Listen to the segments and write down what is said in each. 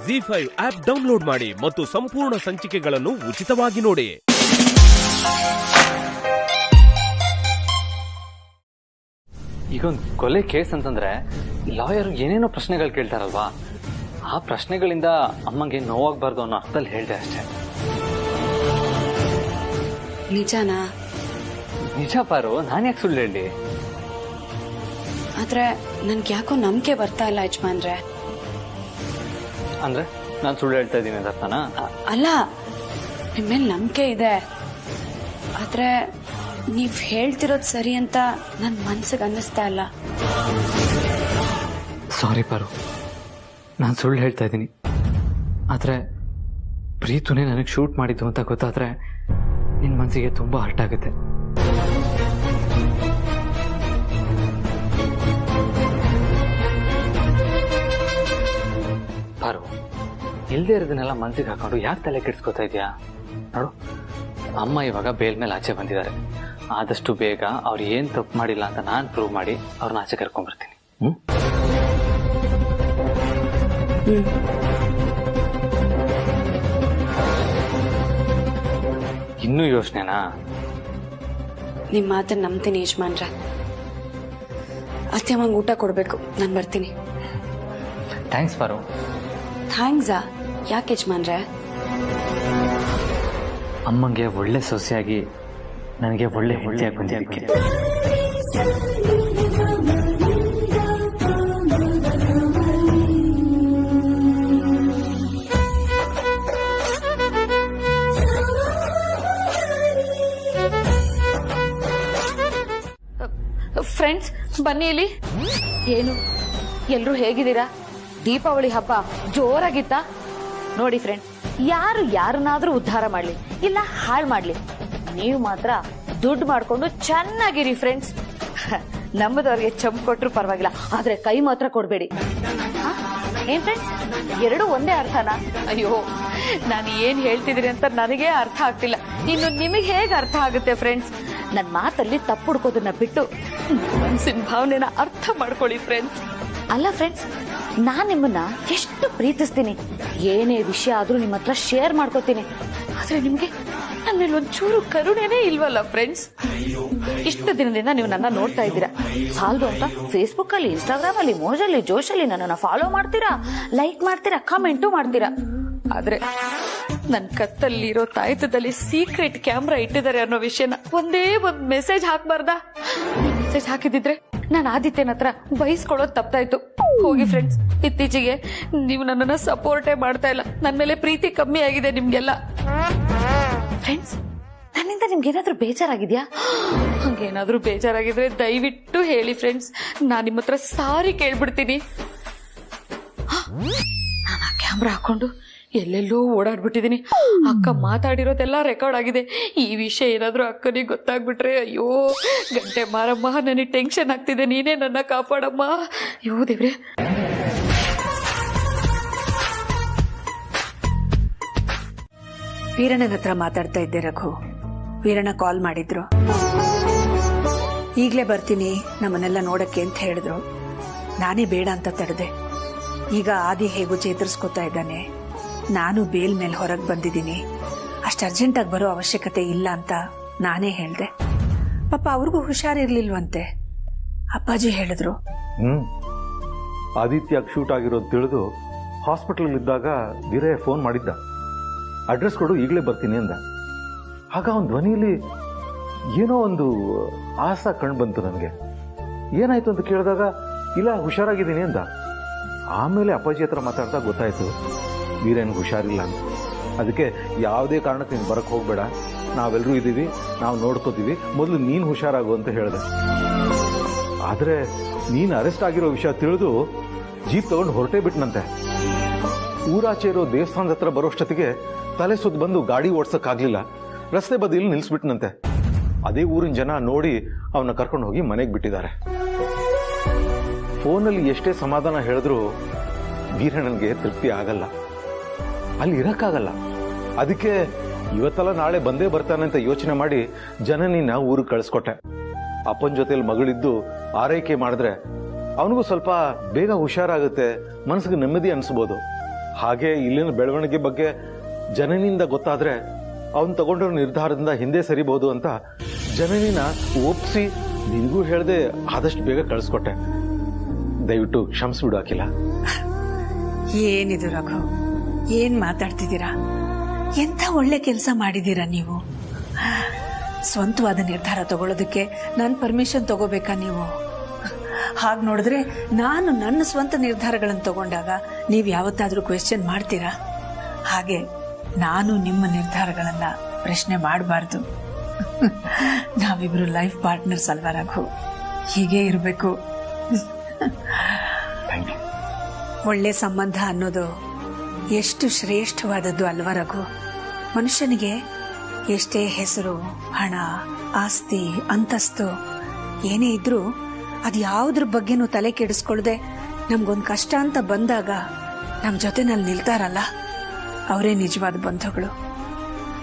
ZEE5 app download ಮಾಡಿ ಮತ್ತು ಸಂಪೂರ್ಣ ಸಂಚಿಕೆಗಳನ್ನು ಉಚಿತವಾಗಿ ನೋಡಿ. ಈಗ ಒಂದು ಕೊಲೆ ಕೇಸ್ ಅಂತಂದ್ರೆ ಲಾಯರ್ ಏನೇನೋ ಪ್ರಶ್ನೆಗಳು ಕೇಳ್ತಾರಲ್ವಾ, ಆ ಪ್ರಶ್ನೆಗಳಿಂದ ಅಮ್ಮಂಗೆ ನೋವಾಗಬಾರ್ದು ಅನ್ನೋ ಅರ್ಥದಲ್ಲಿ ಹೇಳ್ದೆ ಅಷ್ಟೇ. ನಿಜನಾ? ನಿಜ ಪಾರು, ನಾನು ಯಾಕೆ ಸುಳ್ಳು ಹೇಳಿ? ಆದ್ರೆ ನನ್ಗೆ ಯಾಕೋ ನಂಬಿಕೆ ಬರ್ತಾ ಇಲ್ಲ ಯಜಮಾನ್ರೆ. ಅಂದ್ರೆ ನಾನು ಸುಳ್ಳು ಹೇಳ್ತಾ ಇದ್ದೀನಿ ಅಂತ ಅರ್ಥನಾ? ಅಲ್ಲ, ನಿಮ್ಮೇಲೆ ನಂಬಿಕೆ ಇದೆ, ಆದ್ರೆ ನೀವ್ ಹೇಳ್ತಿರೋದ್ ಸರಿ ಅಂತ ನನ್ ಮನ್ಸಿಗೆ ಅನ್ನಿಸ್ತಾ ಇಲ್ಲ. ಸಾರಿ ಪಾರು, ನಾನು ಸುಳ್ಳು ಹೇಳ್ತಾ ಇದ್ದೀನಿ. ಆದ್ರೆ ಪ್ರೀತುನೇ ನನಗೆ ಶೂಟ್ ಮಾಡಿದ್ದು ಅಂತ ಗೊತ್ತಾದ್ರೆ ನಿನ್ ಮನಸ್ಸಿಗೆ ತುಂಬಾ ಹರ್ಟ್ ಆಗುತ್ತೆ. ಪಾರು, ಇಲ್ದೇ ಇರೋದನ್ನೆಲ್ಲ ಮನ್ಸಿಗೆ ಹಾಕೊಂಡು ಯಾಕೆ ತಲೆ ಕೆಡ್ಸ್ಕೊತಾ ಇದೆಯಾ? ನೋಡು, ಅಮ್ಮ ಇವಾಗ ಬೇಲ್ ಮೇಲೆ ಆಚೆ ಬಂದಿದ್ದಾರೆ. ಆದಷ್ಟು ಬೇಗ ಅವ್ರು ಏನ್ ತಪ್ಪು ಮಾಡಿಲ್ಲ ಅಂತ ನಾನು ಪ್ರೂವ್ ಮಾಡಿ ಅವ್ರನ್ನ ಆಚೆ ಕರ್ಕೊಂಡ್ಬರ್ತೀನಿ. ಇನ್ನೂ ಯೋಚನೆನಾ? ನಿಮ್ ಮಾತನ್ನ ನಂಬ್ತೀನಿ ಯಜಮಾನ್ರೆ. ಅತ್ಯಮ್ಮಂಗ್ ಊಟ ಕೊಡ್ಬೇಕು, ನಾನ್ ಬರ್ತೀನಿ. ಥ್ಯಾಂಕ್ಸ್ ಪಾರು. ಥ್ಯಾಂಕ್ಸಾ? ಯಾಕೆ ಯಜಮಾನ್ರೆ? ಅಮ್ಮಂಗೆ ಒಳ್ಳೆ ಸೊಸೆಯಾಗಿ ನನಗೆ ಒಳ್ಳೆ ಹೆಂಡತಿಯಾಗಿ ಬಂದಿದ್ದಕ್ಕೆ. ಫ್ರೆಂಡ್ಸ್ ಬನ್ನಿ ಇಲ್ಲಿ. ಏನು ಎಲ್ರೂ ಹೇಗಿದ್ದೀರಾ? ದೀಪಾವಳಿ ಹಬ್ಬ ಜೋರಾಗಿತ್ತ? ನೋಡಿ ಫ್ರೆಂಡ್ಸ್, ಯಾರು ಯಾರನ್ನಾದ್ರೂ ಉದ್ಧಾರ ಮಾಡ್ಲಿ ಇಲ್ಲ ಹಾಳು ಮಾಡ್ಲಿ, ನೀವು ಮಾತ್ರ ದುಡ್ಡು ಮಾಡ್ಕೊಂಡು ಚೆನ್ನಾಗಿರಿ ಫ್ರೆಂಡ್ಸ್. ನಮ್ಮದವ್ರಿಗೆ ಚಂಪ್ ಕೊಟ್ರು ಪರವಾಗಿಲ್ಲ, ಆದ್ರೆ ಕೈ ಮಾತ್ರ ಕೊಡ್ಬೇಡಿ. ಏನ್ ಫ್ರೆಂಡ್ಸ್, ಎರಡು ಒಂದೇ ಅರ್ಥನಾ? ಅಯ್ಯೋ, ನಾನು ಏನ್ ಹೇಳ್ತಿದ್ದೀರಿ ಅಂತ ನನಗೆ ಅರ್ಥ ಆಗ್ತಿಲ್ಲ, ಇನ್ನು ನಿಮಗೆ ಹೇಗೆ ಅರ್ಥ ಆಗುತ್ತೆ ಫ್ರೆಂಡ್ಸ್? ನನ್ನ ಮಾತಲ್ಲಿ ತಪ್ಪು ಹುಡ್ಕೋದನ್ನ ಬಿಟ್ಟು ಮನಸ್ಸಿನ ಭಾವನೆನ ಅರ್ಥ ಮಾಡ್ಕೊಳ್ಳಿ ಫ್ರೆಂಡ್ಸ್. ಅಲ್ಲ ಫ್ರೆಂಡ್ಸ್, ನಾನ್ ನಿಮ್ಮನ್ನ ಎಷ್ಟು ಪ್ರೀತಿಸ್ತೀನಿ, ಏನೇ ವಿಷಯ ಆದ್ರೂ ನಿಮ್ಮ ಹತ್ರ ಶೇರ್ ಮಾಡ್ಕೋತೀನಿ, ಆದ್ರೆ ನಿಮ್ಗೆ ನನ್ನ ಮೇಲೆ ಒಂಚೂರು ಕರುಣೆನೇ ಇಲ್ವಲ್ಲ ಫ್ರೆಂಡ್ಸ್? ಇಷ್ಟು ದಿನದಿಂದ ನೀವು ನನ್ನ ನೋಡ್ತಾ ಇದ್ದೀರಾ, ಸಾಲ್ದು ಅಂತ ಫೇಸ್ಬುಕ್ ಅಲ್ಲಿ, ಇನ್ಸ್ಟಾಗ್ರಾಮ್ ಅಲ್ಲಿ, ಮೋಜಲ್ಲಿ ಜೋಶಲ್ಲಿ ನನ್ನನ್ನ ಫಾಲೋ ಮಾಡ್ತೀರಾ, ಲೈಕ್ ಮಾಡ್ತೀರಾ, ಕಮೆಂಟು ಮಾಡ್ತೀರಾ. ಆದ್ರೆ ನನ್ ಕತ್ತಲ್ಲಿರೋ ತಾಯ್ತದಲ್ಲಿ ಸೀಕ್ರೆಟ್ ಕ್ಯಾಮ್ರಾ ಇಟ್ಟಿದ್ದಾರೆ ಅನ್ನೋ ವಿಷಯನ ಒಂದೇ ಒಂದ್ ಮೆಸೇಜ್ ಹಾಕ್ಬಾರ್ದಾ? ಮೆಸೇಜ್ ಹಾಕಿದಿದ್ರೆ ನಾನು ಆದಿತ್ಯನ ಹತ್ರ ಬಯಸ್ಕೊಳ್ಳೋದು ತಪ್ಪಾಯ್ತು. ಹೋಗಿ ಫ್ರೆಂಡ್ಸ್, ಇತ್ತೀಚೆಗೆ ನೀವು ನನ್ನನ್ನ ಸಪೋರ್ಟೇ ಮಾಡ್ತಾ ಇಲ್ಲ, ನನ್ನ ಮೇಲೆ ಪ್ರೀತಿ ಕಮ್ಮಿ ಆಗಿದೆ ನಿಮ್ಗೆಲ್ಲ. ಫ್ರೆಂಡ್ಸ್, ನನ್ನಿಂದ ನಿಮ್ಗೆ ಏನಾದ್ರೂ ಬೇಜಾರಾಗಿದ್ಯಾ? ಹಂಗೇನಾದ್ರೂ ಬೇಜಾರಾಗಿದ್ರೆ ದಯವಿಟ್ಟು ಹೇಳಿ ಫ್ರೆಂಡ್ಸ್, ನಾನ್ ನಿಮ್ಮ ಹತ್ರ ಸಾರಿ ಕೇಳ್ಬಿಡ್ತೀನಿ. ನಾನು ಆ ಕ್ಯಾಮ್ರಾ ಹಾಕೊಂಡು ಎಲ್ಲೆಲ್ಲೋ ಓಡಾಡ್ಬಿಟ್ಟಿದೀನಿ. ಅಕ್ಕ ಮಾತಾಡಿರೋದೆಲ್ಲ ರೆಕಾರ್ಡ್ ಆಗಿದೆ. ಈ ವಿಷಯ ಏನಾದ್ರೂ ಅಕ್ಕನಿಗೆ ಗೊತ್ತಾಗ್ಬಿಟ್ರೆ ಅಯ್ಯೋ ಗಂಟೆ ಮಾರಮ್ಮ, ನನಗೆ ಟೆನ್ಷನ್ ಆಗ್ತಿದೆ, ನೀನೇ ನನ್ನ ಕಾಪಾಡಮ್ಮ. ಅಯ್ಯೋ ದೇವ್ರೆ. ವೀರಣ್ಣನ ಹತ್ರ ಮಾತಾಡ್ತಾ ಇದ್ದೆ ರಘು. ವೀರಣ್ಣ ಕಾಲ್ ಮಾಡಿದ್ರು, ಈಗ್ಲೇ ಬರ್ತೀನಿ ನಮ್ಮನ್ನೆಲ್ಲ ನೋಡಕ್ಕೆ ಅಂತ ಹೇಳಿದ್ರು. ನಾನೇ ಬೇಡ ಅಂತ ತಡೆದೆ. ಈಗ ಆದಿ ಹೇಗೂ ಚೇತರಿಸ್ಕೊತಾ ಇದ್ದಾನೆ, ನಾನು ಬೇಲ್ ಮೇಲೆ ಹೊರಗೆ ಬಂದಿದ್ದೀನಿ, ಅಷ್ಟು ಅರ್ಜೆಂಟಾಗಿ ಬರೋ ಅವಶ್ಯಕತೆ ಇಲ್ಲ ಅಂತ ನಾನೇ ಹೇಳ್ದೆ. ಪಾಪ ಅವ್ರಿಗೂ ಹುಷಾರಿರ್ಲಿಲ್ವಂತೆ, ಅಪ್ಪಾಜಿ ಹೇಳಿದ್ರು. ಆದಿತ್ಯ ಶೂಟ್ ಆಗಿರೋದು ತಿಳಿದು ಹಾಸ್ಪಿಟಲ್ ಇದ್ದಾಗ ವೀರಯ್ಯ ಫೋನ್ ಮಾಡಿದ್ದ, ಅಡ್ರೆಸ್ ಕೊಡು ಈಗಲೇ ಬರ್ತೀನಿ ಅಂದ. ಆಗ ಅವನ ಧ್ವನಿಯಲ್ಲಿ ಏನೋ ಒಂದು ಆಸಾ ಕಂಡು ಬಂತು ನನಗೆ. ಏನಾಯ್ತು ಅಂತ ಕೇಳಿದಾಗ ಇಲ್ಲ ಹುಷಾರಾಗಿದ್ದೀನಿ ಅಂದ. ಆಮೇಲೆ ಅಪ್ಪಾಜಿ ಹತ್ರ ಮಾತಾಡ್ತಾ ಗೊತ್ತಾಯ್ತು ವೀರಯ್ಯನಿಗೆ ಹುಷಾರಿಲ್ಲ ಅಂತ. ಅದಕ್ಕೆ ಯಾವುದೇ ಕಾರಣಕ್ಕೆ ನೀನು ಬರಕ್ಕೆ ಹೋಗ್ಬೇಡ, ನಾವೆಲ್ಲರೂ ಇದ್ದೀವಿ, ನಾವು ನೋಡ್ಕೋತೀವಿ, ಮೊದಲು ನೀನು ಹುಷಾರಾಗು ಅಂತ ಹೇಳಿದೆ. ಆದರೆ ನೀನು ಅರೆಸ್ಟ್ ಆಗಿರೋ ವಿಷಯ ತಿಳಿದು ಜೀಪ್ ತಗೊಂಡು ಹೊರಟೇ ಬಿಟ್ನಂತೆ. ಊರಾಚೆ ಇರೋ ದೇವಸ್ಥಾನದ ಹತ್ರ ಬರೋಷ್ಟೊತ್ತಿಗೆ ತಲೆ ಸುತ್ತ ಬಂದು ಗಾಡಿ ಓಡ್ಸಕ್ಕಾಗ್ಲಿಲ್ಲ, ರಸ್ತೆ ಬದಿಯಲ್ಲಿ ನಿಲ್ಲಿಸ್ಬಿಟ್ನಂತೆ. ಅದೇ ಊರಿನ ಜನ ನೋಡಿ ಅವನ್ನ ಕರ್ಕೊಂಡು ಹೋಗಿ ಮನೆಗೆ ಬಿಟ್ಟಿದ್ದಾರೆ. ಫೋನಲ್ಲಿ ಎಷ್ಟೇ ಸಮಾಧಾನ ಹೇಳಿದ್ರು ವೀರಣ್ಣನಿಗೆ ತೃಪ್ತಿ ಆಗಲ್ಲ, ಅಲ್ಲಿ ಇರಕ್ಕಾಗಲ್ಲ. ಅದಕ್ಕೆ ಇವತ್ತೆಲ್ಲ ನಾಳೆ ಬಂದೇ ಬರ್ತಾನೆ ಅಂತ ಯೋಚನೆ ಮಾಡಿ ಜನನಿನ ಊರಿಗೆ ಕಳಿಸ್ಕೊಟ್ಟೆ. ಅಪ್ಪನ ಜೊತೆಲಿ ಮಗಳಿದ್ದು ಆರೈಕೆ ಮಾಡಿದ್ರೆ ಅವನಿಗೂ ಸ್ವಲ್ಪ ಬೇಗ ಹುಷಾರಾಗುತ್ತೆ, ಮನಸ್ಸಿಗೆ ನೆಮ್ಮದಿ ಅನಿಸ್ಬೋದು. ಹಾಗೆ ಇಲ್ಲಿನ ಬೆಳವಣಿಗೆ ಬಗ್ಗೆ ಜನನಿಂದ ಗೊತ್ತಾದ್ರೆ ಅವನು ತಗೊಂಡಿರೋ ನಿರ್ಧಾರದಿಂದ ಹಿಂದೆ ಸರಿಬಹುದು ಅಂತ ಜನನಿನ ಒಪ್ಪಿಸಿ ನಿನಗೂ ಹೇಳ್ದೆ ಆದಷ್ಟು ಬೇಗ ಕಳಿಸ್ಕೊಟ್ಟೆ. ದಯವಿಟ್ಟು ಕ್ಷಮಿಸ್ಬಿಡು ಅಖಿಲ. ಏನಿದು ರಘು, ಏನ್ ಮಾತಾಡ್ತಿದ್ದೀರಾ? ಎಂಥ ಒಳ್ಳೆ ಕೆಲಸ ಮಾಡಿದ್ದೀರಾ ನೀವು. ಸ್ವಂತವಾದ ನಿರ್ಧಾರ ತಗೊಳ್ಳೋದಕ್ಕೆ ನಾನು ಪರ್ಮಿಷನ್ ತಗೋಬೇಕಾ ನೀವು? ಹಾಗೆ ನೋಡಿದ್ರೆ ನಾನು ನನ್ನ ಸ್ವಂತ ನಿರ್ಧಾರಗಳನ್ನು ತಗೊಂಡಾಗ ನೀವು ಯಾವತ್ತಾದ್ರೂ ಕ್ವೆಶ್ಚನ್ ಮಾಡ್ತೀರಾ? ಹಾಗೆ ನಾನು ನಿಮ್ಮ ನಿರ್ಧಾರಗಳನ್ನ ಪ್ರಶ್ನೆ ಮಾಡಬಾರ್ದು. ನಾವಿಬ್ರು ಲೈಫ್ ಪಾರ್ಟ್ನರ್ಸ್ ಅಲ್ವಾ ರಘು? ಹೀಗೆ ಇರಬೇಕು. ಒಳ್ಳೆ ಸಂಬಂಧ ಅನ್ನೋದು ಎಷ್ಟು ಶ್ರೇಷ್ಠವಾದದ್ದು ಅಲ್ವಾ ರಘು? ಮನುಷ್ಯನಿಗೆ ಎಷ್ಟೇ ಹೆಸರು, ಹಣ, ಆಸ್ತಿ, ಅಂತಸ್ತು ಏನೇ ಇದ್ರೂ ಅದು ಯಾವುದ್ರ ಬಗ್ಗೆನೂ ತಲೆ ಕೆಡಿಸ್ಕೊಳ್ದೆ ನಮ್ಗೊಂದು ಕಷ್ಟ ಅಂತ ಬಂದಾಗ ನಮ್ಮ ಜೊತೆನಲ್ಲಿ ನಿಲ್ತಾರಲ್ಲ, ಅವರೇ ನಿಜವಾದ ಬಂಧುಗಳು.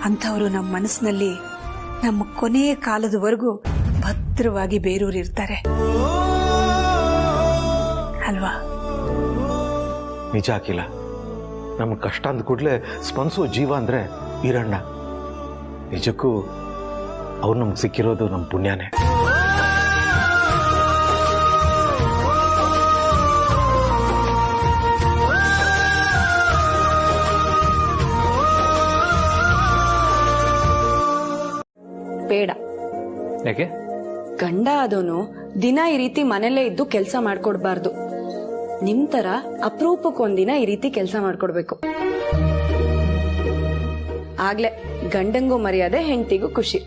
ಅಂಥವರು ನಮ್ಮ ಮನಸ್ಸಿನಲ್ಲಿ ನಮ್ಮ ಕೊನೆಯ ಕಾಲದವರೆಗೂ ಭದ್ರವಾಗಿ ಬೇರೂರಿರ್ತಾರೆ ಅಲ್ವಾ? ನಿಜ ಅಖಿಲ. ನಮ್ಮ ಕಷ್ಟ ಅಂದ ಕೂಡಲೇ ಸ್ಪಂದಿಸೋ ಜೀವ ಅಂದ್ರೆ ಈರಣ್ಣ. ನಿಜಕ್ಕೂ ಅವ್ರು ನಮ್ಗೆ ಸಿಕ್ಕಿರೋದು ನಮ್ಮ ಪುಣ್ಯನೇ. ಬೇಡ. ಯಾಕೆ? ಗಂಡ ಆದೋನು ದಿನ ಈ ರೀತಿ ಮನೆಯಲ್ಲೇ ಇದ್ದು ಕೆಲಸ ಮಾಡ್ಕೊಡ್ಬಾರ್ದು. ನಿಮ್ ತರ ಅಪರೂಪಕ್ಕೊಂದಿನ ಈ ರೀತಿ ಕೆಲಸ ಮಾಡ್ಕೊಡ್ಬೇಕು. ಆಗ್ಲೇ ಗಂಡಂಗೂ ಮರ್ಯಾದೆ, ಹೆಂಡತಿಗೂ ಖುಷಿ.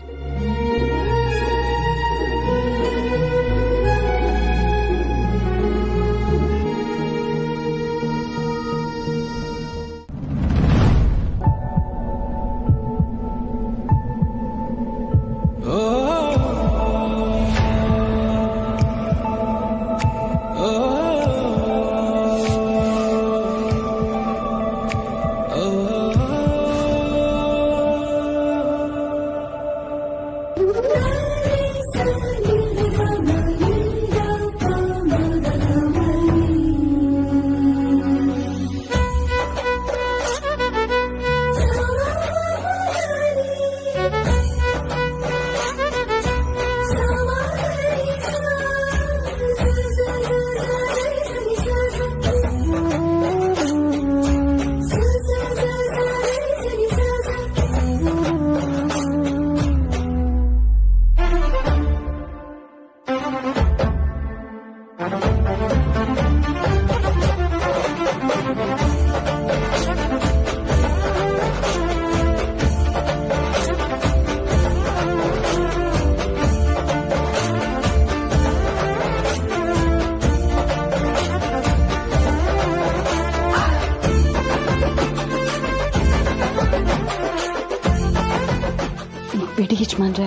ಬಿಡಿ ಯಜಮಾನ್ರೆ.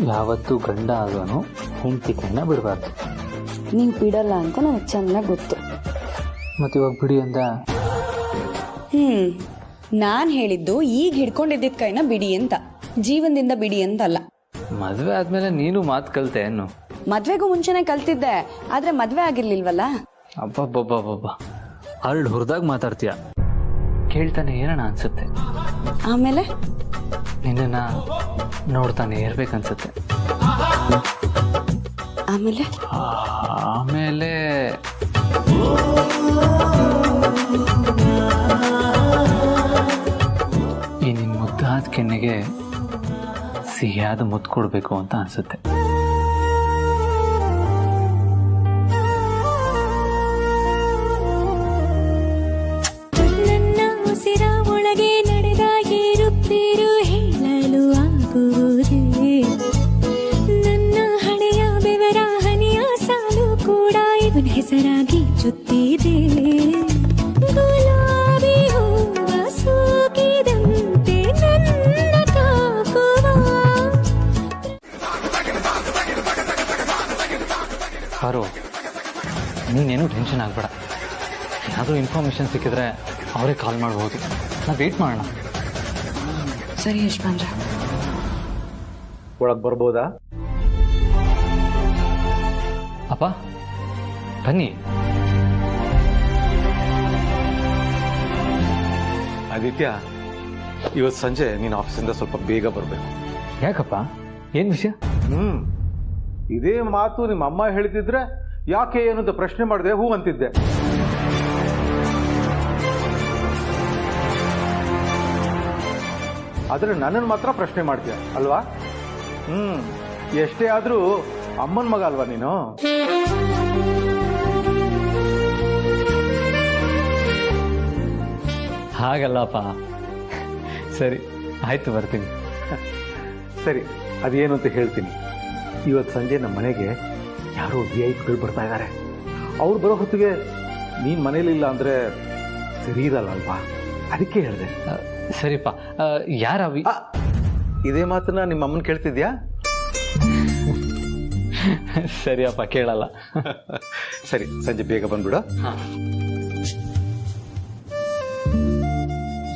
ಯಾವತ್ತೂ ಗಂಡ ಆಗೋನು ಹೆಂಡತಿ ಕೈನ ಬಿಡಬಾರ್ದು. ನೀವು ಬಿಡಲ್ಲ ಅಂತ ನನಗೆ ಚೆನ್ನಾಗಿ ಗೊತ್ತು. ಮತ್ತೆ ಇವಾಗ ಬಿಡಿ ಅಂದ? ನಾನ್ ಹೇಳಿದ್ದು ಈಗ ಹಿಡ್ಕೊಂಡಿದ್ದ ಕೈನ ಬಿಡಿ ಅಂತ, ಜೀವನದಿಂದ ಬಿಡಿ ಅಂತ ಅಲ್ಲ. ಮದ್ವೆ ಆದ್ಮೇಲೆ ನೀನು ಮಾತು ಕಲ್ತೆ ಏನು? ಮದ್ವೆಗೂ ಮುಂಚೆನೆ ಕಲ್ತಿದ್ದೆ, ಆದ್ರೆ ಮದ್ವೆ ಆಗಿರ್ಲಿಲ್ವಲ್ಲ. ಅಬ್ಬಬ್ಬಬ್ಬಬ್ಬ, ಅರಳು ಹುರಿದಾಗ ಮಾತಾಡ್ತೀಯ. ಕೇಳ್ತಾನೆ ಏನಣ ಅನ್ಸುತ್ತೆ. ಆಮೇಲೆ ನಿನ್ನ ನೋಡ್ತಾನೆ ಇರ್ಬೇಕನ್ಸುತ್ತೆ. ಆಮೇಲೆ ಆಮೇಲೆ ಈ ನಿನ್ ಮುದ್ದಾದ ಕೆನ್ನೆಗೆ ಸಿಹಿಯಾದ ಮುದ್ದು ಕೊಡ್ಬೇಕು ಅಂತ ಅನ್ಸುತ್ತೆ. ನನ್ನ ಉಸಿರ ಒಳಗೆ ನಡೆದ ಏರುತ್ತೇರು ಹೇಳಲು ಆಗುವುದೇ. ನನ್ನ ಹಣೆಯ ಬೆವರ ಹನಿಯ ಸಾಲು ಕೂಡ ಇವನ ಹೆಸರಾಗಿ ಚುತ್ತಿದೆ. ಗುಲಾಬಿ ಹೂವ ಸೂಗಿದಂತೆ ನನ್ನ ತಾಕುವ. ಪಾರು, ನೀನೇನು ಟೆನ್ಷನ್ ಆಗ್ಬೇಡ. ಏನಾದರೂ ಇನ್ಫಾರ್ಮೇಶನ್ ಸಿಕ್ಕಿದ್ರೆ ಅವರೇ ಕಾಲ್ ಮಾಡ್ಬೋದು. ನಾವು ವೇಟ್ ಮಾಡೋಣ. ಸರಿ ಯಜಮಾನ್ರೆ. ಒಳಗೆ ಬರ್ಬೋದಾ? ಅಪ್ಪ ಬನ್ನಿ. ಆದಿತ್ಯ, ಇವತ್ತು ಸಂಜೆ ನೀನು ಆಫೀಸಿಂದ ಸ್ವಲ್ಪ ಬೇಗ ಬರಬೇಕು. ಯಾಕಪ್ಪ, ಏನ್ ವಿಷಯ? ಇದೇ ಮಾತು ನಿಮ್ಮ ಅಮ್ಮ ಹೇಳ್ತಿದ್ರೆ ಯಾಕೆ ಏನು ಅಂತ ಪ್ರಶ್ನೆ ಮಾಡಿದೆ, ಹೂ ಅಂತಿದ್ದೆ. ಆದ್ರೆ ನನ್ನನ್ನು ಮಾತ್ರ ಪ್ರಶ್ನೆ ಮಾಡ್ತೀಯ ಅಲ್ವಾ? ಎಷ್ಟೇ ಆದ್ರೂ ಅಮ್ಮನ ಮಗ ಅಲ್ವಾ ನೀನು? ಹಾಗಲ್ಲಪ್ಪ. ಸರಿ ಆಯ್ತು, ಬರ್ತೀನಿ. ಸರಿ, ಅದೇನು ಅಂತ ಹೇಳ್ತೀನಿ. ಇವತ್ತು ಸಂಜೆ ನಮ್ಮ ಮನೆಗೆ ಯಾರೋ VIP ಬರ್ತಾ ಇದ್ದಾರೆ. ಅವ್ರು ಬರೋ ಹೊತ್ತಿಗೆ ನೀನ್ ಮನೇಲಿಲ್ಲ ಅಂದ್ರೆ ಸರಿ ಇರಲ್ಲ ಅಲ್ವಾ? ಅದಕ್ಕೆ ಹೇಳಿದೆ. ಸರಿಪ್ಪ, ಯಾರ ಇದೇ ಮಾತನ್ನ ನಿಮ್ಮ ಅಮ್ಮನ ಕೇಳ್ತಿದ್ಯಾ? ಸರಿಯಪ್ಪ, ಕೇಳಲ್ಲ. ಸರಿ, ಸಂಜೆ ಬೇಗ ಬಂದ್ಬಿಡು.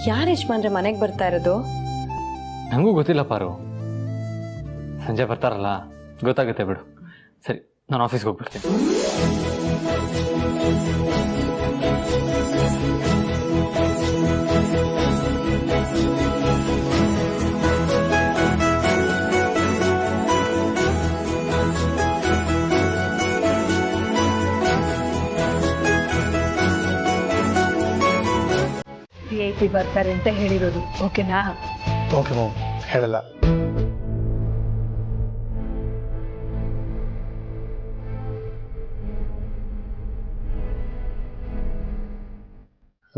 ಯಾರು ಯಜಮಾನ್ರೆ ಮನೆಗೆ ಬರ್ತಾ ಇರೋದು? ನಂಗೂ ಗೊತ್ತಿಲ್ಲ ಪಾರು. ಸಂಜೆ ಬರ್ತಾರಲ್ಲ, ಗೊತ್ತಾಗುತ್ತೆ ಬಿಡು. ಸರಿ, ನಾನು ಆಫೀಸ್ಗೆ ಹೋಗ್ಬಿಡ್ತೀನಿ. VIP ಬರ್ತಾರೆ ಅಂತ ಹೇಳಿರೋದು, ಓಕೆನಾ? ಓಕೆ ಮಾಮ್, ಹೇಳಲ್ಲ.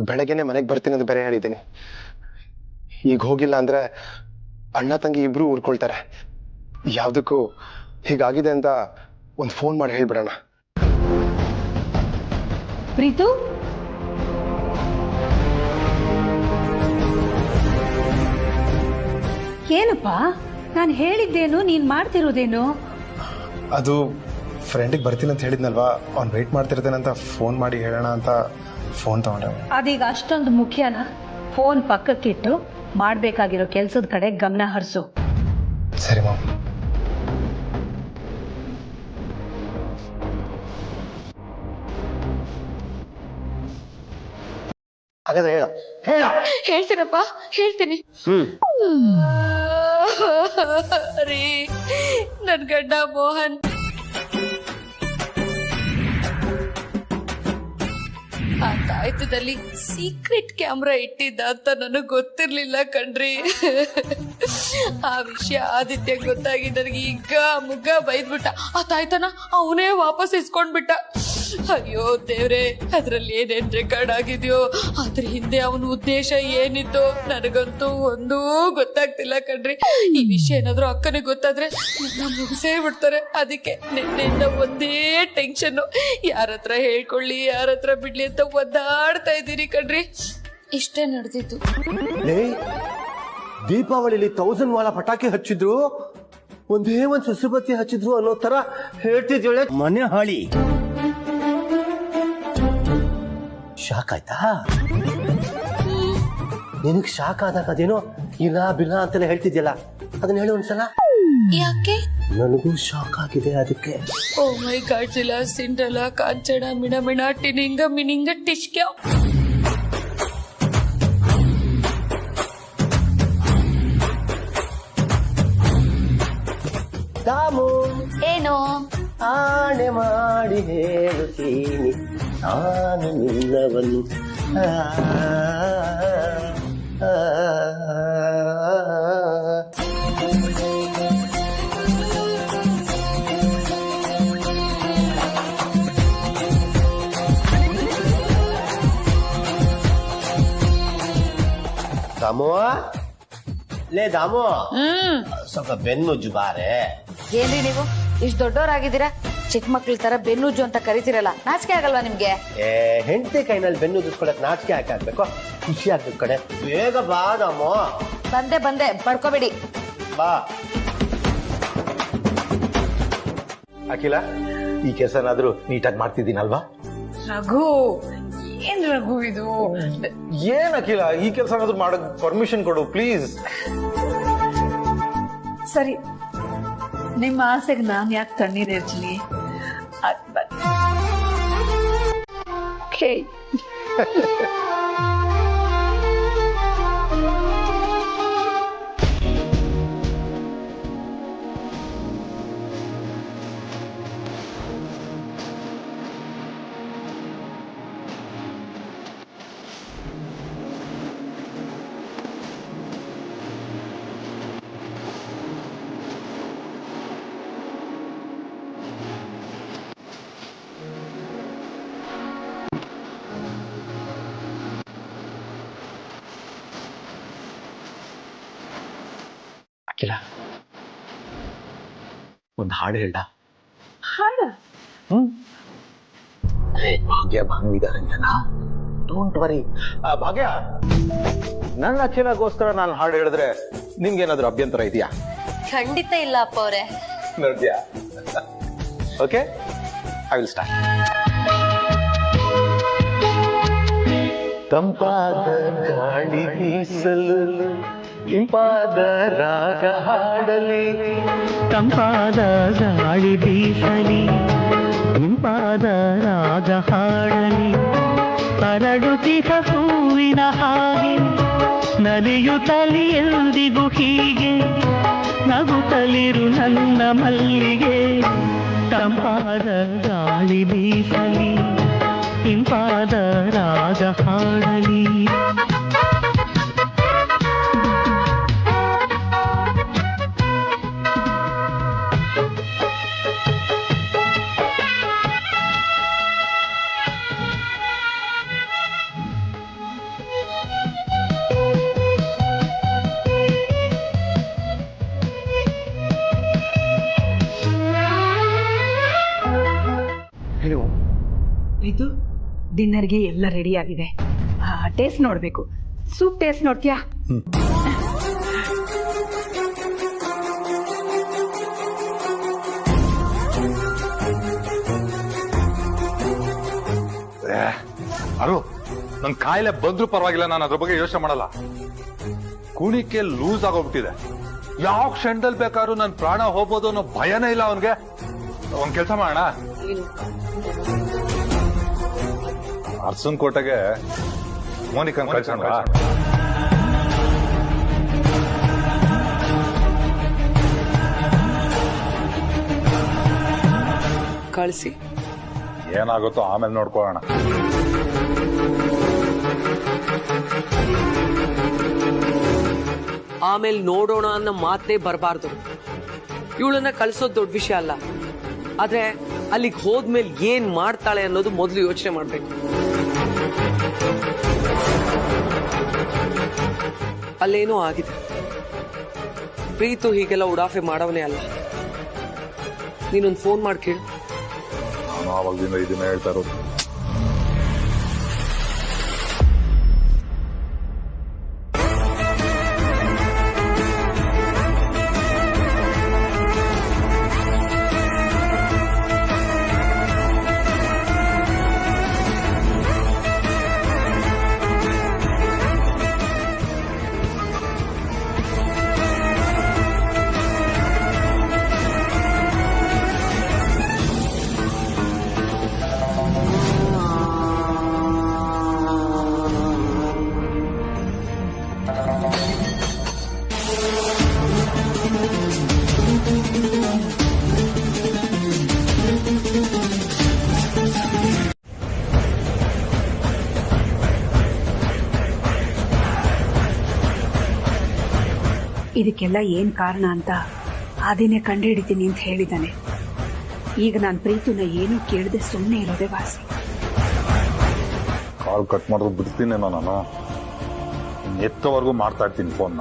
ಬೆಳಗ್ಗೆನೆ ಮನೆಗೆ ಬರ್ತೀನಿ ಅಂತ ಬೇರೆ ಹೇಳಿದ್ದೀನಿ. ಈಗ ಹೋಗಿಲ್ಲ ಅಂದ್ರೆ ಅಣ್ಣ ತಂಗಿ ಇಬ್ರು ಊರ್ಕೊಳ್ತಾರೆ. ಯಾವ್ದಕ್ಕೂ ಹೀಗಾಗಿದೆ ಅಂತ ಒಂದು ಫೋನ್ ಮಾಡಿ ಹೇಳ್ಬಿಡೋಣ. ಪ್ರೀತು, ಏನಪ್ಪ ನಾನು ಹೇಳಿದ್ದೇನು, ನೀನ್ ಮಾಡ್ತಿರೋದೇನು? ಅದು ಫ್ರೆಂಡಿಗೆ ಬರ್ತೀನಿ ಅಂತ ಹೇಳಿದ್ನಲ್ವಾ, ಅವ್ನು ವೆಯ್ಟ್ ಮಾಡ್ತಿರ್ತೇನಂತ ಫೋನ್ ಮಾಡಿ ಹೇಳೋಣ ಅಂತ ಫೋನ್ ತಗೊಂಡೆ. ಅದೀಗ ಅಷ್ಟೊಂದು ಮುಖ್ಯನಾ? ಫೋನ್ ಪಕ್ಕಕ್ಕಿಟ್ಟು ಮಾಡ್ಬೇಕಾಗಿರೋ ಕೆಲ್ಸದ ಕಡೆ ಗಮನ ಹರಿಸು. ಸರಿ ಮಾಮ್. ಹಾಗಾದ್ರೆ ಹೇಳ. ಹೇಳ್ತೀನಪ್ಪ, ಹೇಳ್ತೀನಿ. ರೀ, ನನ್ ಗಂಡ ಮೋಹನ್ ಆ ತಾಯ್ತದಲ್ಲಿ ಸೀಕ್ರೆಟ್ ಕ್ಯಾಮ್ರಾ ಇಟ್ಟಿದ್ದ ಅಂತ ನನಗ್ ಗೊತ್ತಿರ್ಲಿಲ್ಲ ಕಣ್ರಿ. ಆ ವಿಷಯ ಆದಿತ್ಯ ಗೊತ್ತಾಗಿ ನನಗೆ ಈಗ ಮುಗ್ಗ ಬೈದ್ಬಿಟ್ಟ. ಆ ತಾಯ್ತನ ಅವನೇ ವಾಪಸ್ ಇಸ್ಕೊಂಡ್ಬಿಟ್ಟ. ಅಯ್ಯೋ ದೇವ್ರೆ, ಅದ್ರಲ್ಲಿ ಏನೇನ್ ರೆಕಾರ್ಡ್ ಆಗಿದ್ಯೋ, ಅದ್ರ ಹಿಂದೆ ಅವನ ಉದ್ದೇಶ ಏನಿತ್ತು ನನಗಂತೂ ಒಂದೂ ಗೊತ್ತಾಗ್ತಿಲ್ಲ ಕಣ್ರಿ. ಈ ವಿಷಯ ಏನಾದ್ರೂ ಅಕ್ಕನಿಗೆ ಗೊತ್ತಾದ್ರೆ ನನ್ನ ಮುಗಿಸೇ ಬಿಡ್ತಾರೆ. ಅದಕ್ಕೆ ನಿನ್ನೆಯಿಂದ ಒಂದೇ ಟೆನ್ಷನ್, ಯಾರ ಹತ್ರ ಹೇಳ್ಕೊಳ್ಳಿ ಯಾರ ಹತ್ರ ಬಿಡ್ಲಿ ಅಂತ ಒದ್ದಾಡ್ತಾ ಇದ್ದೀರಿ ಕಣ್ರಿ. ಇಷ್ಟೇ ನಡೆದಿತ್ತು. ದೀಪಾವಳಿಲಿ 1000 ವಾಲ ಪಟಾಕಿ ಹಚ್ಚಿದ್ರು, ಒಂದೇ ಒಂದು ಸುಸುಬತ್ತಿ ಹಚ್ಚಿದ್ರು ಅನ್ನೋ ತರ ಹೇಳ್ತಿದ್ದೇಳೆ. ಮನೆ ಹಾಳಿ ಶಾಕ್ ಆಯ್ತಾ? ನಿನಗ್ ಶಾಕ್ ಆದಾಗ ಅದೇನೋ ಇಲ್ಲ ಬಿಲ್ಲ ಅಂತೆಲ್ಲ ಹೇಳ್ತಿದ್ಯಲ್ಲ, ಅದನ್ನ ಹೇಳಿ ಒಂದ್ಸಲ. ಯಾಕೆ? ನನಗೂ ಶಾಕ್ ಆಗಿದೆ ಅದಕ್ಕೆ. ಓ ಮೈ ಗಾಡ್, ಜಿಲ್ಲಾ ಸಿಂಡ್ರಲಾ ಕಾಂಚನ ಮಿಣಮಿಣ ಟಿನಿಂಗ ಮಿನಿಂಗ ಟಿಶ್ಕ್ಯಾ. ದಾಮು, ಏನು ಆಣೆ ಮಾಡಿ ಹೇಳುತ್ತೀನಿ ನಾನು ನಿನ್ನವನ್ನು. ದಾಮು, ಲೇ ದಾಮು, ಸ್ವಲ್ಪ ಬೆನ್ನುಜ್ಜು ಬಾರೆ. ಏನ್ರಿ ನೀವು ಇಷ್ಟು ದೊಡ್ಡವರಾಗಿದ್ದೀರಾ, ಚಿಕ್ಕ ಮಕ್ಳ ತರ ಬೆನ್ನುಜ್ಜು ಅಂತ ಕರಿತಿರಲ್ಲ, ನಾಚಿಕೆ ಆಗಲ್ವಾ ನಿಮ್ಗೆ? ಹೆಂಡತಿ ಕೈನಲ್ಲಿ ಬೆನ್ನುಜ್ಜಿಸ್ಕೊಳಕ್ ನಾಚಿಕೆ ಹಾಕಾಗ್ಬೇಕು, ಖುಷಿ ಆಗ್ಬೇಕು ಕಡೆ. ಬೇಗ ಬಾ ದಾಮು. ಬಂದೆ, ಪಡ್ಕೋಬೇಡಿ. ಬಾ. ಅಖಿಲ, ಈ ಕೆಲಸನಾದ್ರೂ ನೀಟಾಗಿ ಮಾಡ್ತಿದ್ದೀನಲ್ವಾ? ರಘು, ಏನ್ ರಘು ಇದು? ಏನ್ ಅಖಿಲ, ಈ ಕೆಲಸನಾದ್ರೂ ಮಾಡಕ್ ಪರ್ಮಿಷನ್ ಕೊಡು ಪ್ಲೀಸ್. ಸರಿ, ನಿಮ್ಮ ಆಸೆಗೆ ನಾನು ಯಾಕೆ ತಣ್ಣೀರೇರ್ಚಲಿ? ಇಲ್ಲ, ಒಂದು ಹಾಡು ಹೇಳ. ಹಾಡ ಭಾಗ್ಯ ಭಾಂಗಿದಾರೆ ಜನ. Don't worry. ಭಾಗ್ಯ, ನನ್ನ ಅಚ್ಚೆನಾಗೋಸ್ಕರ ನಾನು ಹಾಡು ಹೇಳಿದ್ರೆ ನಿಮ್ಗೇನಾದ್ರೂ ಅಭ್ಯಂತರ ಇದೆಯಾ? ಖಂಡಿತ ಇಲ್ಲ ಅಪ್ಪ ಅವರೇ. ನೋಡ್ತೀಯಾ? Okay, I will start. ತಂಪಾದ ಗಾಳಿ ಬೀಸಲು ಇಂಪಾದ ರಾಗ ಹಾಡಲಿ, ತಂಪಾದ ಗಾಳಿ ಬೀಸಲಿ ಇಂಪಾದ ರಾಗ ಹಾಡಲಿ, ಹರಡುತ್ತಿಹ ಹೂವಿನ ಹಾಗೆ ನಲಿಯುತ್ತಲಿ ಎಂದಿಗೂ ಹೀಗೆ, ನಗುತ್ತಲಿರು ನನ್ನ ಮಲ್ಲಿಗೆ. ತಂಪಾದ ಗಾಳಿ ಬೀಸಲಿ ಇಂಪಾದ ರಾಗ ಹಾಡಲಿ. ಇದು ಡಿನ್ನರ್ಗೆ ಎಲ್ಲ ರೆಡಿ ಆಗಿದೆ. ಟೇಸ್ಟ್ ನೋಡ್ಬೇಕು. Soup taste ನೋಡ್ತೀಯಾ? ಅರು, ನನ್ ಕಾಯಿಲೆ ಬಂದ್ರೂ ಪರವಾಗಿಲ್ಲ, ನಾನು ಅದ್ರ ಬಗ್ಗೆ ಯೋಚನೆ ಮಾಡಲ್ಲ. ಕುಣಿಕೆ ಲೂಸ್ ಆಗೋಗ್ಬಿಟ್ಟಿದೆ. ಯಾವ ಕ್ಷಣದಲ್ಲಿ ಬೇಕಾದ್ರೂ ನನ್ ಪ್ರಾಣ ಹೋಗ್ಬೋದು ಅನ್ನೋ ಭಯನೇ ಇಲ್ಲ ಅವನ್ಗೆ. ಒಂದ್ ಕೆಲಸ ಮಾಡೋಣ, ಅರ್ಸನ್ ಕೋಟೆಗೆ ಮೋನಿಕನ್ ಕಳ್ಸೋಣ. ಕಳಿಸಿ, ಏನಾಗುತ್ತೋ ಆಮೇಲೆ ನೋಡ್ಕೊಳ್ಳೋಣ. ಆಮೇಲೆ ನೋಡೋಣ ಅನ್ನೋ ಮಾತೇ ಬರಬಾರ್ದು. ಇವಳನ್ನ ಕಳ್ಸೋದು ದೊಡ್ಡ ವಿಷಯ ಅಲ್ಲ, ಆದ್ರೆ ಅಲ್ಲಿಗೆ ಹೋದ್ಮೇಲೆ ಏನ್ ಮಾಡ್ತಾಳೆ ಅನ್ನೋದು ಮೊದಲು ಯೋಚನೆ ಮಾಡ್ಬೇಕು. ಅಲ್ಲೇನೋ ಆಗಿದೆ. ಪ್ರೀತು ಹೀಗೆಲ್ಲ ಉಡಾಫೆ ಮಾಡವನೇ ಅಲ್ಲ. ನೀನೊಂದು ಫೋನ್ ಮಾಡಿ ಕೇಳು. ನಾನು ಆವಾಗದಿಂದ ಇದನ್ನ ಹೇಳ್ತಾ ಇರೋದು. ಇದಕ್ಕೆಲ್ಲ ಏನ್ ಕಾರಣ ಅಂತ ಆದಿನೇ ಕಂಡುಹಿಡಿತೀನಿ ಅಂತ ಹೇಳಿದಾನೆ. ಈಗ ನಾನು ಪ್ರೀತುನ ಏನೂ ಕೇಳದೆ ಸುಮ್ಮನೆ ಇರೋದೇ ವಾಸಿ. ಕಾಲ್ ಕಟ್ ಮಾಡೋದು ಬಿಡ್ತೀನೇನೋ ನಾನು. ಎತ್ತವರೆಗೂ ಮಾಡ್ತಾ ಇರ್ತೀನಿ ಫೋನ್ನ.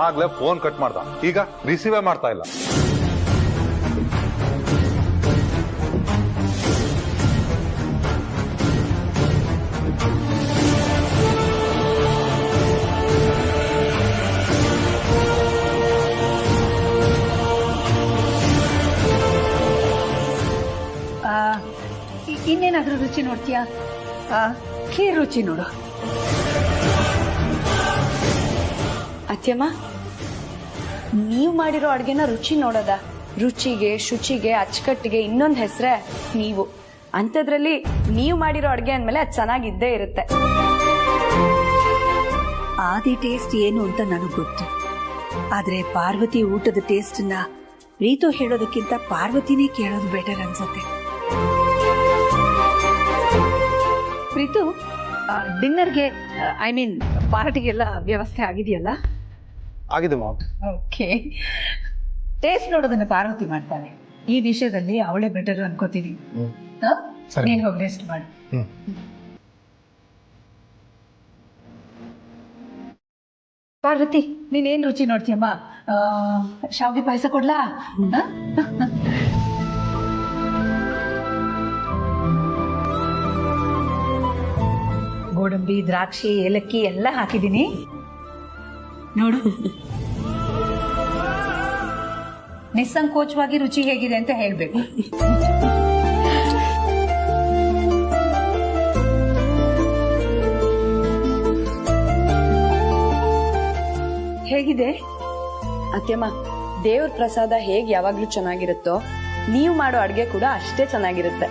ಆಗ್ಲೇ ಫೋನ್ ಕಟ್ ಮಾಡ್ದ, ಈಗ ರಿಸೀವೇ ಮಾಡ್ತಾ ಇಲ್ಲ. ಇನ್ನೇನಾದ್ರೂ ರುಚಿ ನೋಡ್ತೀಯಾ? ಖೀರ್ ರುಚಿ ನೋಡು. ಅತ್ಯಮ್ಮ, ನೀವು ಮಾಡಿರೋ ಅಡ್ಗೆನ ರುಚಿ ನೋಡೋದ? ರುಚಿಗೆ, ಶುಚಿಗೆ, ಅಚ್ಚುಕಟ್ಟಿಗೆ ಇನ್ನೊಂದು ಹೆಸರೇ ನೀವು. ಅಂಥದ್ರಲ್ಲಿ ನೀವು ಮಾಡಿರೋ ಅಡ್ಗೆ ಅಂದ್ಮೇಲೆ ಅದು ಚೆನ್ನಾಗಿದ್ದೇ ಇರುತ್ತೆ. ಆದಿ ಟೇಸ್ಟ್ ಏನು ಅಂತ ನನಗೆ ಗೊತ್ತು, ಆದ್ರೆ ಪಾರ್ವತಿ ಊಟದ ಟೇಸ್ಟ್ನ ಪ್ರೀತು ಹೇಳೋದಕ್ಕಿಂತ ಪಾರ್ವತಿನೇ ಕೇಳೋದು ಬೆಟರ್ ಅನ್ಸುತ್ತೆ. ಪ್ರೀತು, ಡಿನ್ನರ್ಗೆ ಐ ಮೀನ್ ಪಾರ್ಟಿಗೆಲ್ಲ ವ್ಯವಸ್ಥೆ ಆಗಿದೆಯಲ್ಲ? ಆಗಿದೆ ಮಾಮ್. ಓಕೆ. ಟೇಸ್ಟ್ ನೋಡೋದನ್ನ ಪಾರ್ವತಿ ಮಾಡ್ತಾಳೆ. ಈ ವಿಷಯದಲ್ಲಿ ಅವಳೇ ಬೆಟರ್ ಅನ್ಕೋತೀನಿ. ನೀನ್ ಹೋಗಿ ರೆಸ್ಟ್ ಮಾಡು. ಪಾರ್ವತಿ, ನೀನೇನ್ ರುಚಿ ನೋಡ್ತೀಯಮ್ಮ? ಶಾವಿಗೆ ಪಾಯಸ ಕೊಡ್ಲಾ? ಗೋಡಂಬಿ, ದ್ರಾಕ್ಷಿ, ಏಲಕ್ಕಿ ಎಲ್ಲ ಹಾಕಿದ್ದೀನಿ ನೋಡು. ನಿಸ್ಸಂಕೋಚವಾಗಿ ರುಚಿ ಹೇಗಿದೆ ಅಂತ ಹೇಳ್ಬೇಕು. ಹೇಗಿದೆ ಅತ್ಯಮ್ಮ? ದೇವ್ರ ಪ್ರಸಾದ ಹೇಗ್ ಯಾವಾಗ್ಲೂ ಚೆನ್ನಾಗಿರುತ್ತೋ ನೀವು ಮಾಡೋ ಅಡ್ಗೆ ಕೂಡ ಅಷ್ಟೇ ಚೆನ್ನಾಗಿರುತ್ತೆ.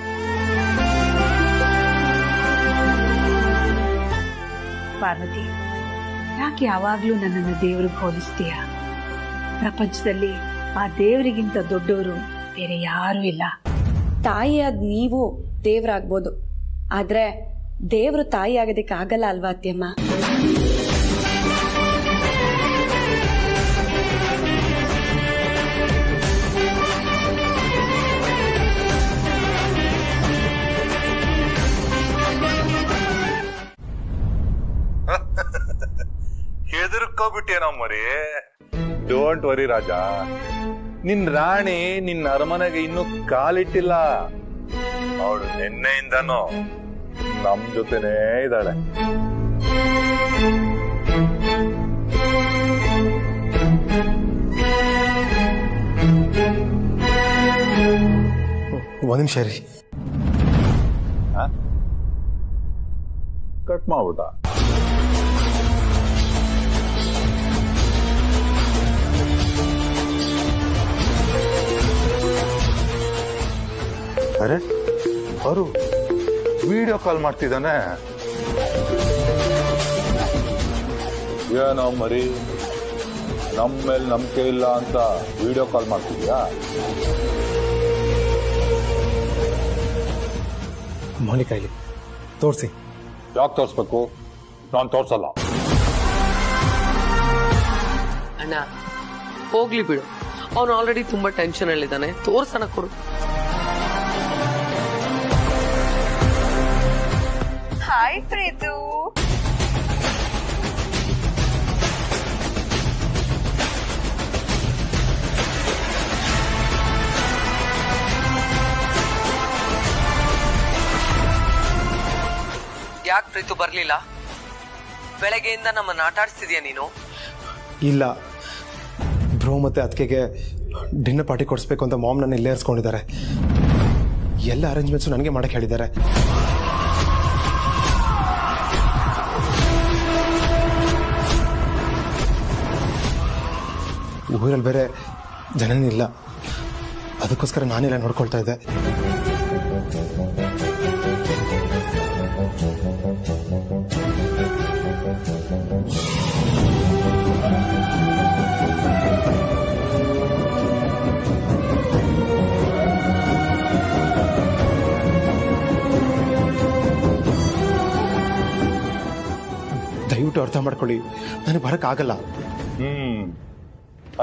ಪಾರ್ವತಿ, ಯಾಕೆ ಯಾವಾಗ್ಲೂ ನನ್ನನ್ನು ದೇವ್ರಿಗೆ ಹೋಲಿಸ್ತೀಯ? ಪ್ರಪಂಚದಲ್ಲಿ ಆ ದೇವರಿಗಿಂತ ದೊಡ್ಡವರು ಬೇರೆ ಯಾರೂ ಇಲ್ಲ. ತಾಯಿಯಾದ ನೀವು ದೇವ್ರಾಗ್ಬೋದು, ಆದ್ರೆ ದೇವ್ರು ತಾಯಿ ಆಗೋದಕ್ಕೆ ಆಗಲ್ಲ ಅಲ್ವಾ ಅತ್ಯಮ್ಮ? ಹೆದರ್ಕೋಬಿಟ್ಟೇನೋ ಮರಿ. ಡೋಂಟ್ ವರಿ ರಾಜ, ನಿನ್ ರಾಣಿ ನಿನ್ನ ಅರಮನೆಗೆ ಇನ್ನೂ ಕಾಲಿಟ್ಟಿಲ್ಲ. ಅವಳು ನಿನ್ನೆಯಿಂದನೂ ನಮ್ ಜೊತೆನೇ ಇದ್ದಾಳೆ. ಒಂದ್ ನಿಮಿಷ ರೀ. ಕಟ್ ಮಾಡ್ಬಿಟ್ಟ. ಅರೆ, ಅವರು ವಿಡಿಯೋ ಕಾಲ್ ಮಾಡ್ತಿದ್ದಾನೆ. ಏನೋ ಮರಿ, ನಮ್ಮ ಮೇಲೆ ನಂಬಿಕೆ ಇಲ್ಲ ಅಂತ ವಿಡಿಯೋ ಕಾಲ್ ಮಾಡ್ತಿದ್ಯಾ? ಮೌನಿಕಾ ಇಲ್ಲಿ ತೋರಿಸಿ. ಯಾಕೆ ತೋರಿಸ್ಬೇಕು? ನಾನು ತೋರ್ಸಲ್ಲ. ಅಣ್ಣ ಹೋಗ್ಲಿ ಬಿಡು, ಅವನು ಆಲ್ರೆಡಿ ತುಂಬಾ ಟೆನ್ಷನ್ ಅಲ್ಲಿದ್ದಾನೆ. ತೋರ್ಸಣ ಕೊಡು. ಹಾಯ್ ಪ್ರೀತು. ಯಾಕೆ ಪ್ರೀತು ಬರ್ಲಿಲ್ಲ? ಬೆಳಗ್ಗೆಯಿಂದ ನಮ್ಮನ್ನ ಆಟ ಆಡಿಸ್ತಿದ್ಯಾ ನೀನು? ಇಲ್ಲ, ಬ್ರೋ ಮತ್ತೆ ಅದಕ್ಕೆ ಡಿನ್ನರ್ ಪಾರ್ಟಿ ಕೊಡಿಸ್ಬೇಕು ಅಂತ ಮಾಮ್ ನನ್ನ ಇಲ್ಲೇ ಇರಿಸ್ಕೊಂಡಿದ್ದಾರೆ. ಎಲ್ಲ ಅರೇಂಜ್ಮೆಂಟ್ಸು ನನಗೆ ಮಾಡಕ್ಕೆ ಹೇಳಿದ್ದಾರೆ. ಊರಲ್ಲಿ ಬೇರೆ ಜನನೇ ಇಲ್ಲ, ಅದಕ್ಕೋಸ್ಕರ ನಾನೆಲ್ಲ ನೋಡ್ಕೊಳ್ತಾ ಇದ್ದೆ. ದಯವಿಟ್ಟು ಅರ್ಥ ಮಾಡ್ಕೊಳ್ಳಿ, ನನಗೆ ಬರೋಕ್ಕಾಗಲ್ಲ.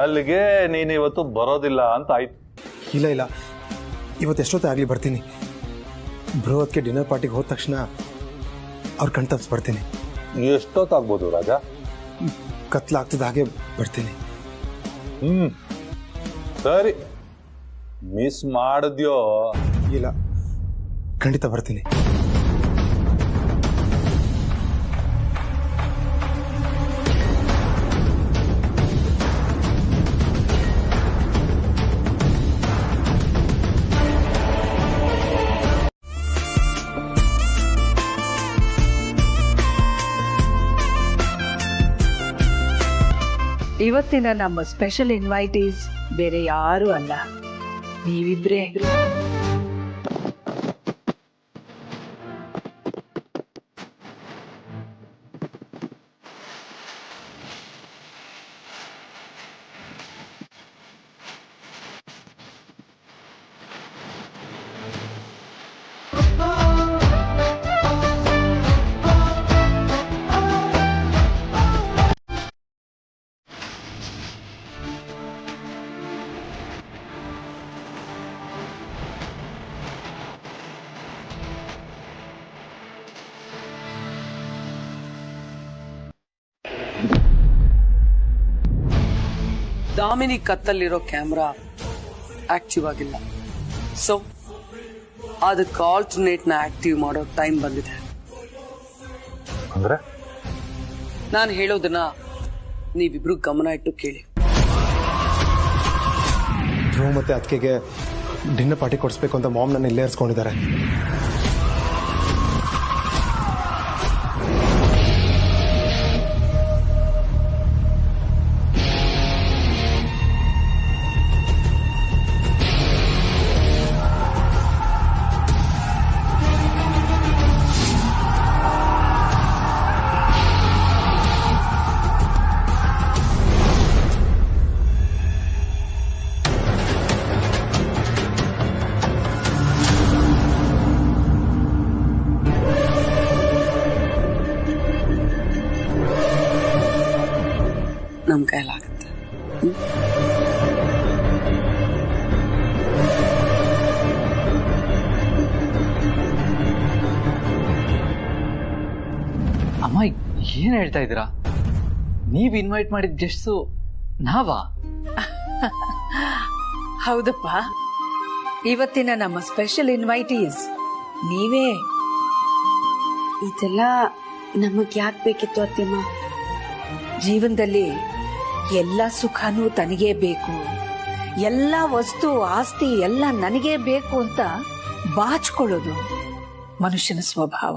ಅಲ್ಲಿಗೆ ನೀನು ಇವತ್ತು ಬರೋದಿಲ್ಲ ಅಂತ ಆಯ್ತು. ಇಲ್ಲ ಇಲ್ಲ, ಇವತ್ತು ಎಷ್ಟೊತ್ತೇ ಆಗಲಿ ಬರ್ತೀನಿ. ಬ್ರೋ ಅದಕ್ಕೆ ಡಿನ್ನರ್ ಪಾರ್ಟಿಗೆ ಹೋದ ತಕ್ಷಣ ಅವ್ರ ಕಣ್ ತಪ್ಪಿಸಿ ಬರ್ತೀನಿ. ಎಷ್ಟೊತ್ತಾಗ್ಬೋದು ರಾಜ? ಕತ್ಲಾಗ್ತದ ಹಾಗೆ ಬರ್ತೀನಿ. ಸರಿ, ಮಿಸ್ ಮಾಡಿದ್ಯೋ? ಇಲ್ಲ, ಖಂಡಿತ ಬರ್ತೀನಿ. ಇವತ್ತಿನ ನಮ್ಮ ಸ್ಪೆಷಲ್ ಇನ್ವೈಟೀಸ್ ಬೇರೆ ಯಾರೂ ಅಲ್ಲ, ನೀವಿಬ್ರೇ. ದಾಮಿನಿ ಕತ್ತಲ್ಲಿರೋ ಕ್ಯಾಮ್ರಾ ಆಕ್ಟಿವ್ ಆಗಿಲ್ಲ. ಸೊ ಅದಕ್ಕೆ ಆಲ್ಟರ್ನೇಟ್ ನ ಆಕ್ಟಿವ್ ಮಾಡೋ ಟೈಮ್ ಬಂದಿದೆ. ಅಂದ್ರೆ ನಾನು ಹೇಳೋದನ್ನ ನೀವಿಬ್ರು ಗಮನ ಇಟ್ಟು ಕೇಳಿ. ಧ್ರುವ ಮತ್ತೆ ಅದಕ್ಕೆ ಡಿನ್ನರ್ ಪಾರ್ಟಿ ಕೊಡಿಸ್ಬೇಕು ಅಂತ ಮಾಮ್ ನನ್ನ ಇಲ್ಲೇ ಇರಿಸ್ಕೊಂಡಿದ್ದಾರೆ. ನಮ್ ಕೈಲಾಗುತ್ತೆ. ಅಮ್ಮ ಏನ್ ಹೇಳ್ತಾ ಇದ್ದೀರಾ? ನೀವ್ ಇನ್ವೈಟ್ ಮಾಡಿದ ಗೆಸ್ಟ್ಸು ನಾವಾ? ಹೌದಪ್ಪ, ಇವತ್ತಿನ ನಮ್ಮ ಸ್ಪೆಷಲ್ ಇನ್ವೈಟೀಸ್ ನೀವೇ. ಇದೆಲ್ಲ ನಮಗ್ ಯಾಕೆ ಬೇಕಿತ್ತು ಅತ್ತೆಮ್ಮ? ಜೀವನದಲ್ಲಿ ಎಲ್ಲ ಸುಖನೂ ತನಗೇ ಬೇಕು, ಎಲ್ಲ ವಸ್ತು ಆಸ್ತಿ ಎಲ್ಲ ನನಗೇ ಬೇಕು ಅಂತ ಬಾಚ್ಕೊಳ್ಳೋದು ಮನುಷ್ಯನ ಸ್ವಭಾವ.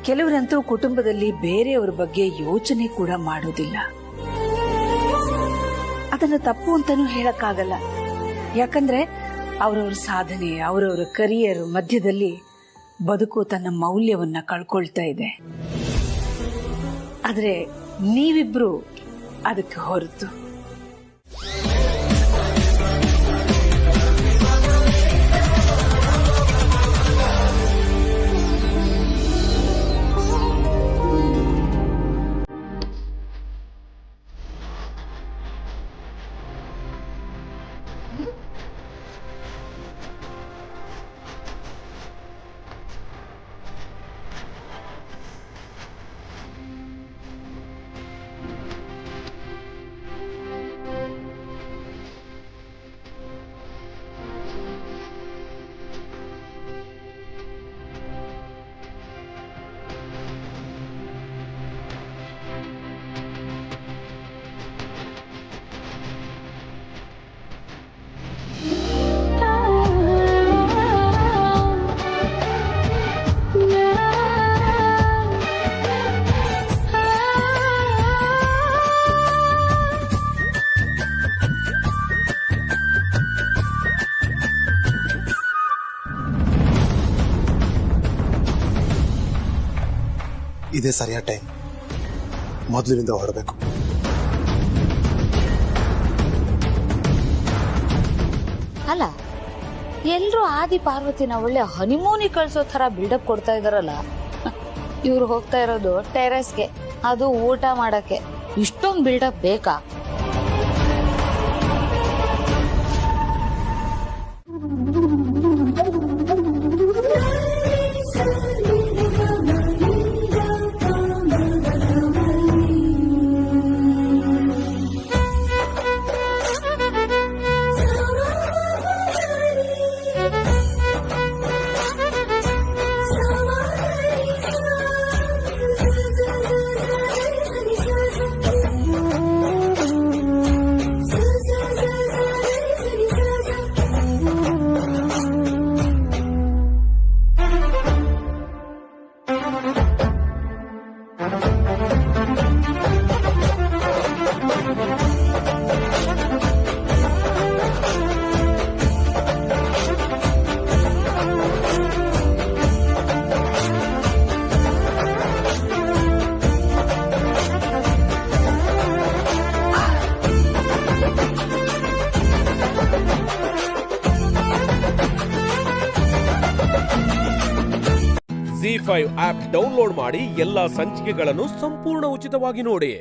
ಕೆಲವರಂತೂ ಕುಟುಂಬದಲ್ಲಿ ಬೇರೆಯವರ ಬಗ್ಗೆ ಯೋಚನೆ ಕೂಡ ಮಾಡೋದಿಲ್ಲ. ಅದನ್ನ ತಪ್ಪು ಅಂತಾನೂ ಹೇಳಕ್ಕಾಗಲ್ಲ. ಯಾಕಂದ್ರೆ ಅವರವರ ಸಾಧನೆ, ಅವರವರ ಕರಿಯರ್ ಮಧ್ಯದಲ್ಲಿ ಬದುಕು ತನ್ನ ಮೌಲ್ಯವನ್ನ ಕಳ್ಕೊಳ್ತಾ ಇದೆ. ಆದ್ರೆ ನೀವಿಬ್ರು ಅದಕ್ಕೆ ಹೊರತು. ಇದೇ ಸರಿಯಾದ ಟೈಮ್, ಮೊದಲಿನಿಂದ ಹೊರಡಬೇಕು. ಅಲ್ಲ, ಎಲ್ರು ಆದಿ ಪಾರ್ವತಿನ ಒಳ್ಳೆ ಹನಿಮೂನಿಗೆ ಕಳ್ಸೋ ತರ ಬಿಲ್ಡಪ್ ಕೊಡ್ತಾ ಇದಾರಲ್ಲ. ಇವ್ರು ಹೋಗ್ತಾ ಇರೋದು ಟೆರೆಸ್ಗೆ, ಅದು ಊಟ ಮಾಡಕ್ಕೆ. ಇಷ್ಟೊಂದು ಬಿಲ್ಡಪ್ ಬೇಕಾ? ZEE5 ಆಪ್ ಡೌನ್ಲೋಡ್ ಮಾಡಿ ಎಲ್ಲಾ ಸಂಚಿಕೆಗಳನ್ನು ಸಂಪೂರ್ಣ ಉಚಿತವಾಗಿ ನೋಡಿ.